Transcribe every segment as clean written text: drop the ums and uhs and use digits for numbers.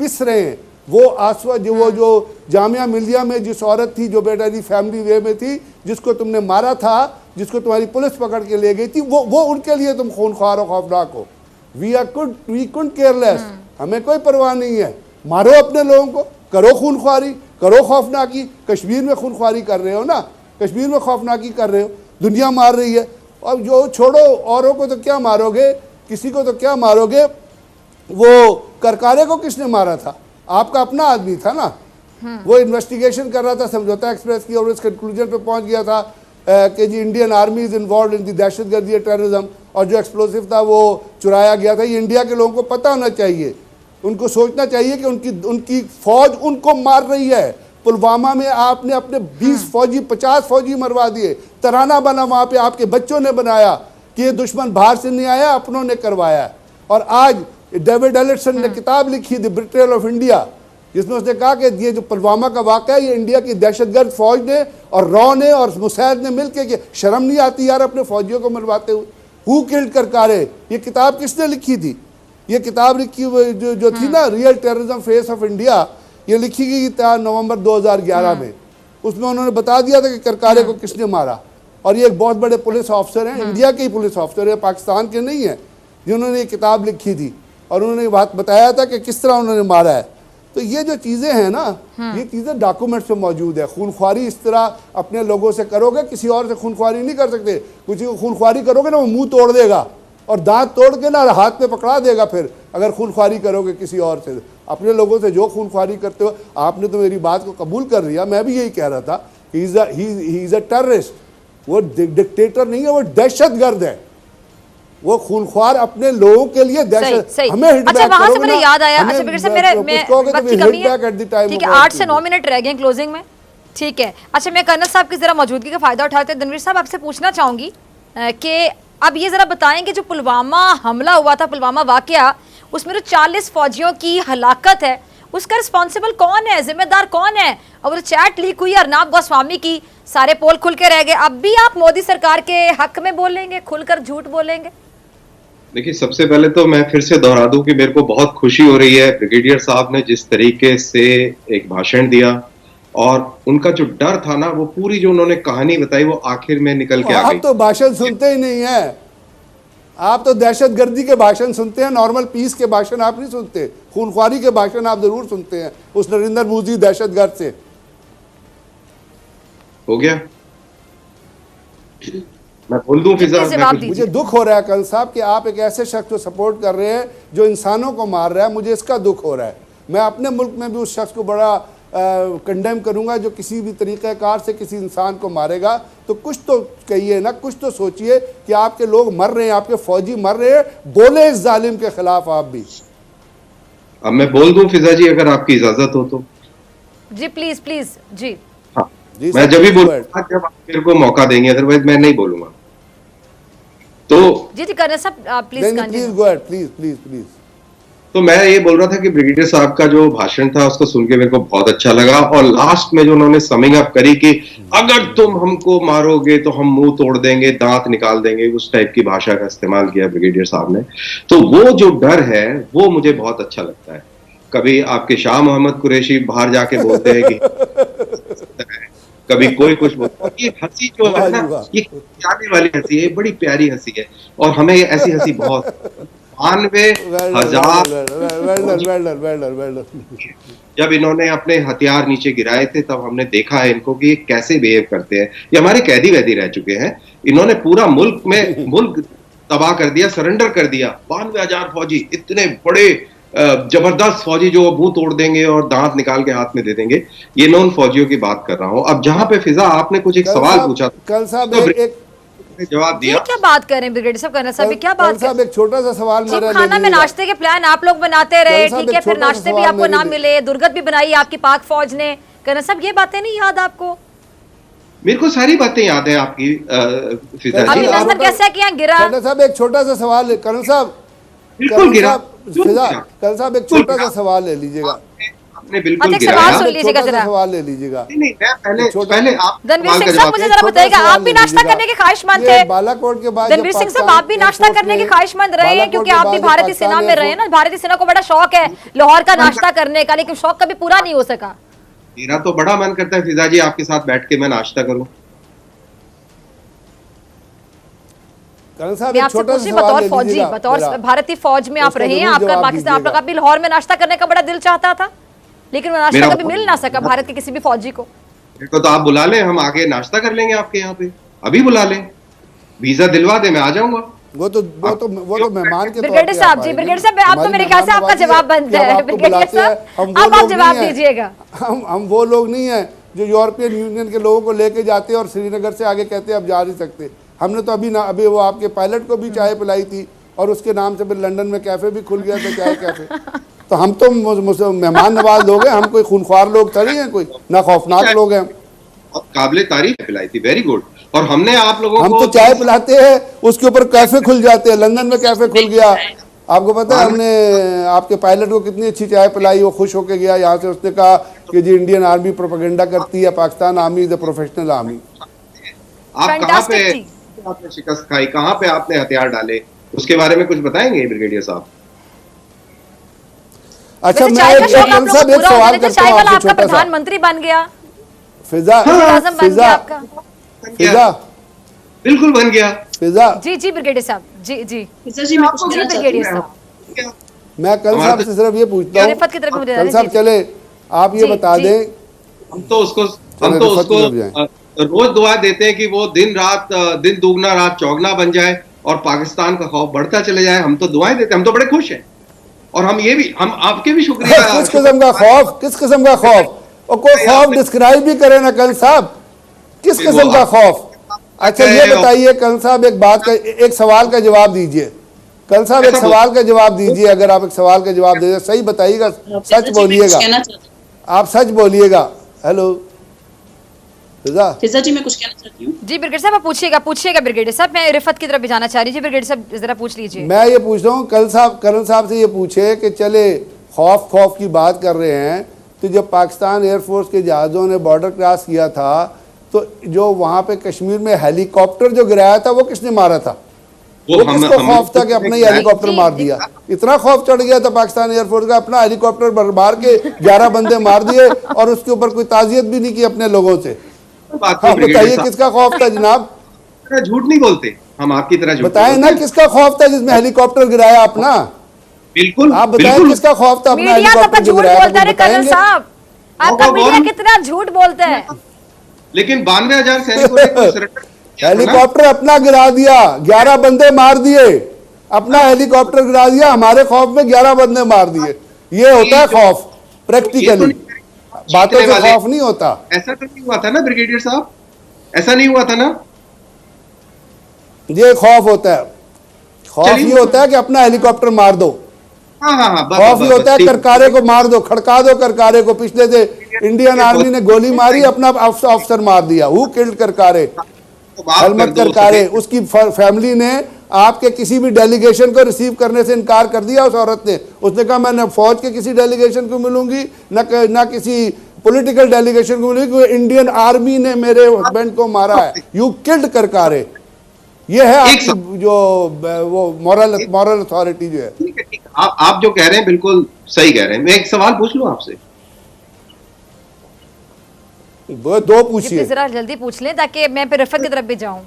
पिस रहे हैं। वो आसवा जो जामिया मिलिया में जिस औरत थी जो बेचारी फैमिली वे में थी, जिसको तुमने मारा था, जिसको तुम्हारी पुलिस पकड़ के ले गई थी, वो उनके लिए तुम खूनख्वार और खौफनाक हो। वी कुड केयरलेस, हमें कोई परवाह नहीं है। मारो अपने लोगों को, करो खूनख्वारी, करो खौफनाकी। कश्मीर में खूनख्वारी कर रहे हो ना, कश्मीर में खौफनाकी कर रहे हो, दुनिया मार रही है। अब जो छोड़ो, औरों को तो क्या मारोगे, किसी को तो क्या मारोगे। वो करकारे को किसने मारा था? आपका अपना आदमी था ना। वो इन्वेस्टिगेशन कर रहा था समझौता एक्सप्रेस की और इस कंक्लूजन पे पहुंच गया था कि जी Indian army is involve in the दहशतगर्दी टेररिज्म, और जो एक्सप्लोसिव था वो चुराया गया था। ये इंडिया के लोगों को पता होना चाहिए, उनको सोचना चाहिए कि उनकी फौज उनको मार रही है। पुलवामा में आपने अपने 20 फौजी 50 फौजी मरवा दिए, तराना बना वहाँ पे, आपके बच्चों ने बनाया कि ये दुश्मन बाहर से नहीं आया, अपनों ने करवाया। और आज डेविड एलिसन ने किताब लिखी द बिट्रेयल ऑफ इंडिया, जिसमें उसने कहा कि ये जो पुलवामा का वाक़या है ये इंडिया की दहशतगर्द फौज ने और रॉ ने और मुसैद ने मिलकर के, शर्म नहीं आती यार अपने फौजियों को मरवाते हुए। हु किल्ड करकारे, ये किताब किसने लिखी थी? ये किताब लिखी जो थी ना, real terrorism face of India, ये लिखी गई था नवंबर 2011 में। उसमें उन्होंने बता दिया था कि करकारे को किसने मारा। और ये एक बहुत बड़े पुलिस ऑफिसर हैं, इंडिया के ही पुलिस ऑफिसर है, पाकिस्तान के नहीं है, जिन्होंने ये किताब लिखी थी और उन्होंने बात बताया था कि किस तरह उन्होंने मारा है। तो ये जो चीज़ें हैं ना, ये चीज़ें डॉक्यूमेंट्स में मौजूद है। खूनख्वारी इस तरह अपने लोगों से करोगे, किसी और से खूनख्वारी नहीं कर सकते। किसी को खूनख्वारी करोगे ना, वो मुंह तोड़ देगा और दांत तोड़ के ना हाथ में पकड़ा देगा। फिर अगर खूनख्वारी करोगे किसी और से, अपने लोगों से जो खूनख्वारी करते हो, आपने तो मेरी बात को कबूल कर लिया। मैं भी यही कह रहा था, ही इज़ अ टेररिस्ट। वो डिक्टेटर नहीं है, वो दहशतगर्द है। वो खूनख्वार अपने लोगों के लिए दहशत। हमें अच्छा, वहां से मुझे याद आया, अच्छा फिर से मेरे वक्त की कमी है, ठीक है, 8 से 9 मिनट रह गए क्लोजिंग में, ठीक है। अच्छा, मैं कर्नल साहब की जरा मौजूदगी का फायदा उठाते दनवीर साहब आपसे पूछना चाहूंगी कि अब ये जरा बताएं कि जो पुलवामा हमला हुआ था, पुलवामा वाकया, उसमें जो 40 फौजियों की हलाकत है, उसका रिस्पॉन्सिबल कौन है, जिम्मेदार कौन है? और चैट लीक हुई अर्नब गोस्वामी की, सारे पोल खुल के रह गए। अब भी आप मोदी सरकार के हक में बोलेंगे, खुलकर झूठ बोलेंगे? देखिए, सबसे पहले तो मैं फिर से दोहरा दूं कि मेरे को बहुत खुशी हो रही है ब्रिगेडियर साहब ने जिस तरीके से एक भाषण दिया और उनका जो डर था ना, वो पूरी जो उन्होंने कहानी बताई वो आखिर में निकल के आ गई। आप तो भाषण सुनते ही नहीं है, आप तो दहशतगर्दी के भाषण सुनते हैं, नॉर्मल पीस के भाषण आप नहीं सुनते। खूनख्वारी के भाषण आप जरूर सुनते हैं उस नरेंद्र मोदी दहशतगर्द से। हो गया, मैं बोल दूं फिजा, मुझे दुख हो रहा है कर्नल साहब कि आप एक ऐसे शख्स को सपोर्ट कर रहे हैं जो इंसानों को मार रहा है। मुझे इसका दुख हो रहा है। मैं अपने मुल्क में भी उस शख्स को बड़ा कंडेम करूंगा जो किसी भी तरीक़ेकार से किसी इंसान को मारेगा। तो कुछ तो कहिए ना, कुछ तो सोचिए कि आपके लोग मर रहे हैं, आपके फौजी मर रहे हैं, बोले इस जालिम के खिलाफ आप भी। अब मैं बोल दूं फिजा जी, अगर आपकी इजाजत हो तो। जी प्लीज प्लीज जी। हाँ, मैं जब भी बोलूंगा जब आप मेरे को मौका देंगे, अदरवाइज मैं नहीं बोलूंगा। तो जी जी कर्नल साहब please go ahead, please please please. तो मैं ये बोल रहा था कि ब्रिगेडियर साहब का जो भाषण था उसको सुन के मेरे को बहुत अच्छा लगा, और लास्ट में जो उन्होंने समिंग अप करी कि अगर तुम हमको मारोगे तो हम मुंह तोड़ देंगे, दांत निकाल देंगे, उस टाइप की भाषा का इस्तेमाल किया ब्रिगेडियर साहब ने। तो वो जो डर है वो मुझे बहुत अच्छा लगता है। कभी आपके शाह मोहम्मद कुरैशी बाहर जाके बोलते हैं कि कभी कोई कुछ बोलता है। ये हंसी जो है ना, ये जाने वाली हंसी है, बड़ी प्यारी हंसी है, और हमें ऐसी हंसी बहुत 92,000 जब इन्होंने अपने हथियार नीचे गिराए थे तब हमने देखा है इनको कि ये कैसे बिहेव करते हैं। ये हमारे कैदी वैदी रह चुके हैं। इन्होंने पूरा मुल्क तबाह कर दिया, सरेंडर कर दिया। 92,000 फौजी, इतने बड़े जबरदस्त फौजी जो मुंह तोड़ देंगे और दांत निकाल के हाथ में दे देंगे। ये नॉन फौजियों की बात कर रहा हूं। अब जहां पे फिजा आपने कुछ एक सवाल पूछा, कल साहब एक जवाब दिया। क्या बात कर रहे हैं ब्रिगेडियर साहब, कर्नल साहब क्या बात कर रहे हैं? एक छोटा सा सवाल मेरा, खाना में नाश्ते के प्लान आप लोग बनाते रहे, ठीक है, फिर नाश्ते भी आपको ना मिले, दुर्गत भी बनाई आपकी पाक फौज ने। कर्नल साहब ये बातें नहीं याद आपको? मेरे को सारी बातें याद है आपकी। कैसे किया गिरा? कर्नल साहब एक छोटा सा सवाल है, कर्नल साहब, बिल्कुल गिरा। कर्नल साहब एक छोटा सा सवाल ले लीजिएगा। आपने बिल्कुल एक गिराया। सवाल सुन लीजिएगा छोटा सा जरा। सवाल ले लीजिएगा। नहीं मैं पहले आप रणवीर सवाल सिंह का साहब जवाब मुझे दें। जरा बताइएगा, आप भी नाश्ता करने के ख्वाहिशमंद थे? बालाकोट के बाद रणवीर सिंह साहब आप भी नाश्ता करने के ख्वाहिशमंद रहे हैं, क्योंकि आप भी भारतीय सेना में रहे हैं ना। भारतीय सेना को बड़ा शौक है लाहौर का नाश्ता करने का, लेकिन शौक कभी पूरा नहीं हो सका। मेरा तो बड़ा मन करता है फिजा जी आपके साथ बैठ के मैं नाश्ता करूं। करण साहब मैं एक आपसे छोटा पूछ रही, सा सवाल बतौर ले फौजी, लीजिएगा बतौर मेरा। भारतीय फौज में आप उसका रहे हैं, जरूर आपका जवाब पाकिस्तान, आप दीजिएगा। लोग का भी लाहौर में नाश्ता करने का बड़ा दिल चाहता था, लेकिन वो नाश्ता मेरा कभी मिल ना सका भारत के किसी भी फौजी को। तो आप बुला लें, हम आगे नाश्ता कर लेंगे आपके यहाँ पे, अभी बुला लें, वीजा दिलवा दे, मैं आ जाऊंगा। वो तो मेहमान के तौर ब्रिगेडियर पे साहब आप जी, आएंगे। ब्रिगेडियर साहब, आप तो हमारी मेरे ख्याल से मेहमान आपका नवाजी जवाब है बंद कि है। हम आपको ब्रिगेडियर बुलाते हैं, साहब, हम वो अब आप लोग जवाब नहीं हैं। दीजिएगा। हम वो लोग नहीं हैं जो यूरोपियन यूनियन के लोगों को लेके जाते हैं और श्रीनगर से आगे कहते हैं अब जा नहीं सकते। हमने तो अभी वो आपके पायलट को भी चाय पिलाई थी, और उसके नाम से फिर लंदन में कैफे भी खुल गया था, चाय कैफे। तो हम तो मेहमान नवाज लोग हैं, हम कोई खूनख्वार लोग थोड़ी हैं, कोई ना खौफनाक लोग हैं। और काबिले तारीफ पिलाई थी, वेरी गुड। और हमने आप लोगों हम को तो चाय पिलाते हैं, उसके ऊपर कैफे खुल जाते हैं। लंदन में कैफे खुल गया, आपको पता है। हमने आपके पायलट को कितनी अच्छी चाय पिलाई, वो खुश होके गया यहाँ से। उसने कहा कि जी इंडियन आर्मी प्रोपेगेंडा करती है, Pakistan army is a professional army. आप कहाँ पे Fantastic जी। आपने शिकस्त खाई, कहाँ पे आपने हथियार डाले, उसके बारे में कुछ बताएंगे ब्रिगेडियर साहब? अच्छा, वैसे मैं चाय का शौक आप एक लोग एक पूरा हो सवाल गया, करता चाय हूँ वाला आपसे आपका छोटा सा। प्रधानमंत्री बन गया, फिजा आजम बन गया फिजा आपका। फिजा बिल्कुल बन गया। फिजा जी जी ब्रिगेडियर साहब, जी जी फिजा जी मैं कुछ जी कहना चाहती ब्रिगेडियर हूँ। साहब। मैं कल हमारा साहब तो- से सिर्फ ये पूछता हूँ, रिफत की तरफ मुझे कल साहब जी, जी। चले आप ये जी, बता जी। दें। हम तो उसको चलो, रिफत की तरफ जाएं। रोज दुआ देते हैं कि वो दिन दुगना रात चौगना बन जाए और पाकिस्तान का खौफ बढ़ता चले जाए। हम तो दुआएं देते हैं, हम तो बड़े खुश हैं। और हम आपके भी शुक्रिया। किस किस्म का खौफ, किस किस्म का खौफ? और कोई खौफ डिस्क्राइब भी करे ना कल साहब, किस किस्म का खौफ? अच्छा ये बताइए कल साहब, एक बात का, एक सवाल का जवाब दीजिए। कल साहब एक सवाल का जवाब दीजिए। अगर आप एक सवाल का जवाब दे, सही बताइएगा, सच बोलिएगा, आप सच बोलिएगा। हेलो फिजा जी मैं कुछ कहना चाहती हूँ। जी ब्रिगेडियर साहब, आप पूछिएगा ब्रिगेडियर साहब। मैं रिफत की तरफ भी जाना चाह रही हूँ। जी ब्रिगेडियर साहब जरा पूछ लीजिए। मैं ये पूछ रहा हूँ करण साहब से ये पूछे कि चले खौफ की बात कर रहे हैं, तो जब पाकिस्तान एयरफोर्स के जहाज़ों ने बॉर्डर क्रॉस किया था, तो जो वहाँ पे कश्मीर में हेलीकॉप्टर जो गिराया था, वो किसने मारा था? वो किसको खौफ था कि अपना ही हेलीकॉप्टर मार दिया? इतना खौफ चढ़ गया था पाकिस्तान एयरफोर्स का, अपना हेलीकॉप्टर मार के 11 बंदे मार दिए, और उसके ऊपर कोई ताजियत भी नहीं की अपने लोगों से। हाँ, बताइए किसका खौफ था जनाब? झूठ नहीं बोलते हम, आपकी तरह झूठ बताएं ना किसका खौफ था जिसमें हेलीकॉप्टर गिराया अपना? बिल्कुल आप बताएं किसका खौफ था अपना मीडिया सबका हेलीकॉप्टर झूठ गिराया? बोलता है कर्नल साहब, आपका मीडिया कितना झूठ बोलता है। लेकिन 92,000 सैनिकों ने surrender किया था ना। हेलीकॉप्टर अपना गिरा दिया, 11 बंदे मार दिए, अपना हेलीकॉप्टर गिरा दिया, हमारे खौफ में 11 बंदे मार दिए। ये होता है खौफ प्रैक्टिकली, बातों से खौफ नहीं होता। ऐसा तो नहीं हुआ था ना ब्रिगेडियर साहब, ऐसा नहीं हुआ था ना? ये खौफ होता है। खौफ ये होता है कि अपना हेलीकॉप्टर मार दो। हाँ खौफ ये होता है करकारे को मार दो, खड़का दो करकारे को। पिछले से इंडियन आर्मी ने गोली मारी, अपना ऑफिसर मार दिया। Who killed Karkare? हेलमत करकारे। उसकी फैमिली ने आपके किसी भी डेलीगेशन को रिसीव करने से इनकार कर दिया। उस औरत ने, उसने कहा मैं न फौज के किसी डेलीगेशन को मिलूंगी, न किसी पॉलिटिकल डेलीगेशन को मिलूंगी, इंडियन आर्मी ने मेरे हस्बैंड को मारा है। You killed Karkare. ये है आपकी जो वो मॉरल अथॉरिटी जो है। आप जो कह रहे हैं बिल्कुल सही कह रहे हैं। मैं एक सवाल पूछ लूं आपसे? दो पूछिए, जरा जल्दी पूछ लें ताकि मैं फिर रिफत की तरफ भी जाऊं।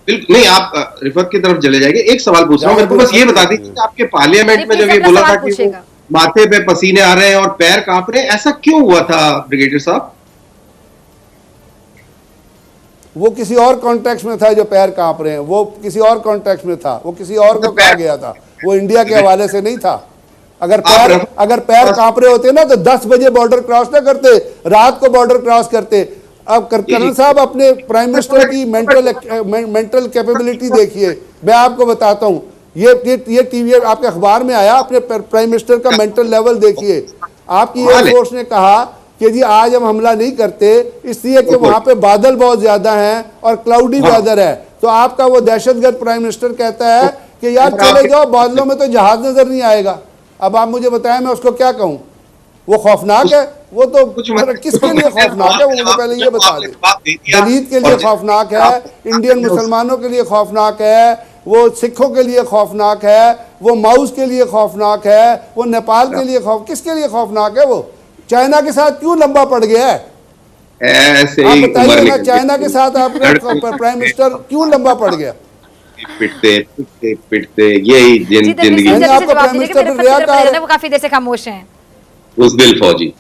बिल्कुल नहीं, आप रिफत की तरफ चले जाएंगे। एक सवाल पूछ रहा हूँ, मेरे को बस ये बता दीजिए कि आपके पार्लियामेंट में जब ये बोला था कि वो माथे पे पसीने आ रहे हैं और पैर कांप रहे हैं, ऐसा क्यों हुआ था ब्रिगेडियर साहब? वो किसी और कॉन्टेक्स्ट में था जो पैर कांप रहे हैं, वो किसी और कॉन्टेक्स्ट में था, वो किसी और को कहा गया था, वो इंडिया के हवाले से नहीं था। अगर पैर कांप रहे होते ना तो 10 बजे बॉर्डर क्रॉस ना करते, रात को बॉर्डर क्रॉस करते। अब कर्नल साहब अपने प्राइम मिनिस्टर की मेंटल कैपेबिलिटी देखिए। मैं आपको बताता हूँ, ये टीवी आपके अखबार में आया, अपने प्राइम मिनिस्टर का मेंटल लेवल देखिए। आपकी एयरफोर्स ने कहा कि जी आज हम हमला नहीं करते इसलिए कि वहां पे बादल बहुत ज्यादा हैं और क्लाउडी वेदर है। तो आपका वो दहशतगर्द प्राइम मिनिस्टर कहता है कि यार चले जाओ, बादलों में तो जहाज नजर नहीं आएगा। अब आप मुझे बताएं मैं उसको क्या कहूं? वो खौफनाक है, वो तो कुछ मतलब किसके लिए खौफनाक है वो मुझे पहले ये बता दें। दलित के लिए खौफनाक है, इंडियन मुसलमानों के लिए खौफनाक है, वो सिखों के लिए खौफनाक है, वो माउस के लिए खौफनाक है, वो नेपाल के लिए किसके लिए खौफनाक है? वो चाइना के साथ क्यों लंबा पड़ गया है? ऐसे आप ही बताइए ना, चाइना के साथ आपका प्राइम मिनिस्टर क्यों लंबा पड़ गया? पिटते पिटते पिटते यही जी, जिंदगी। रणवीर सिंह आपको जवाब प्राइम दीजिए कि मिनिस्टर मेरे पे रिहा फर्स्ट कहा नंबर वो काफी देर से खामोश हैं। उस दिल फौजी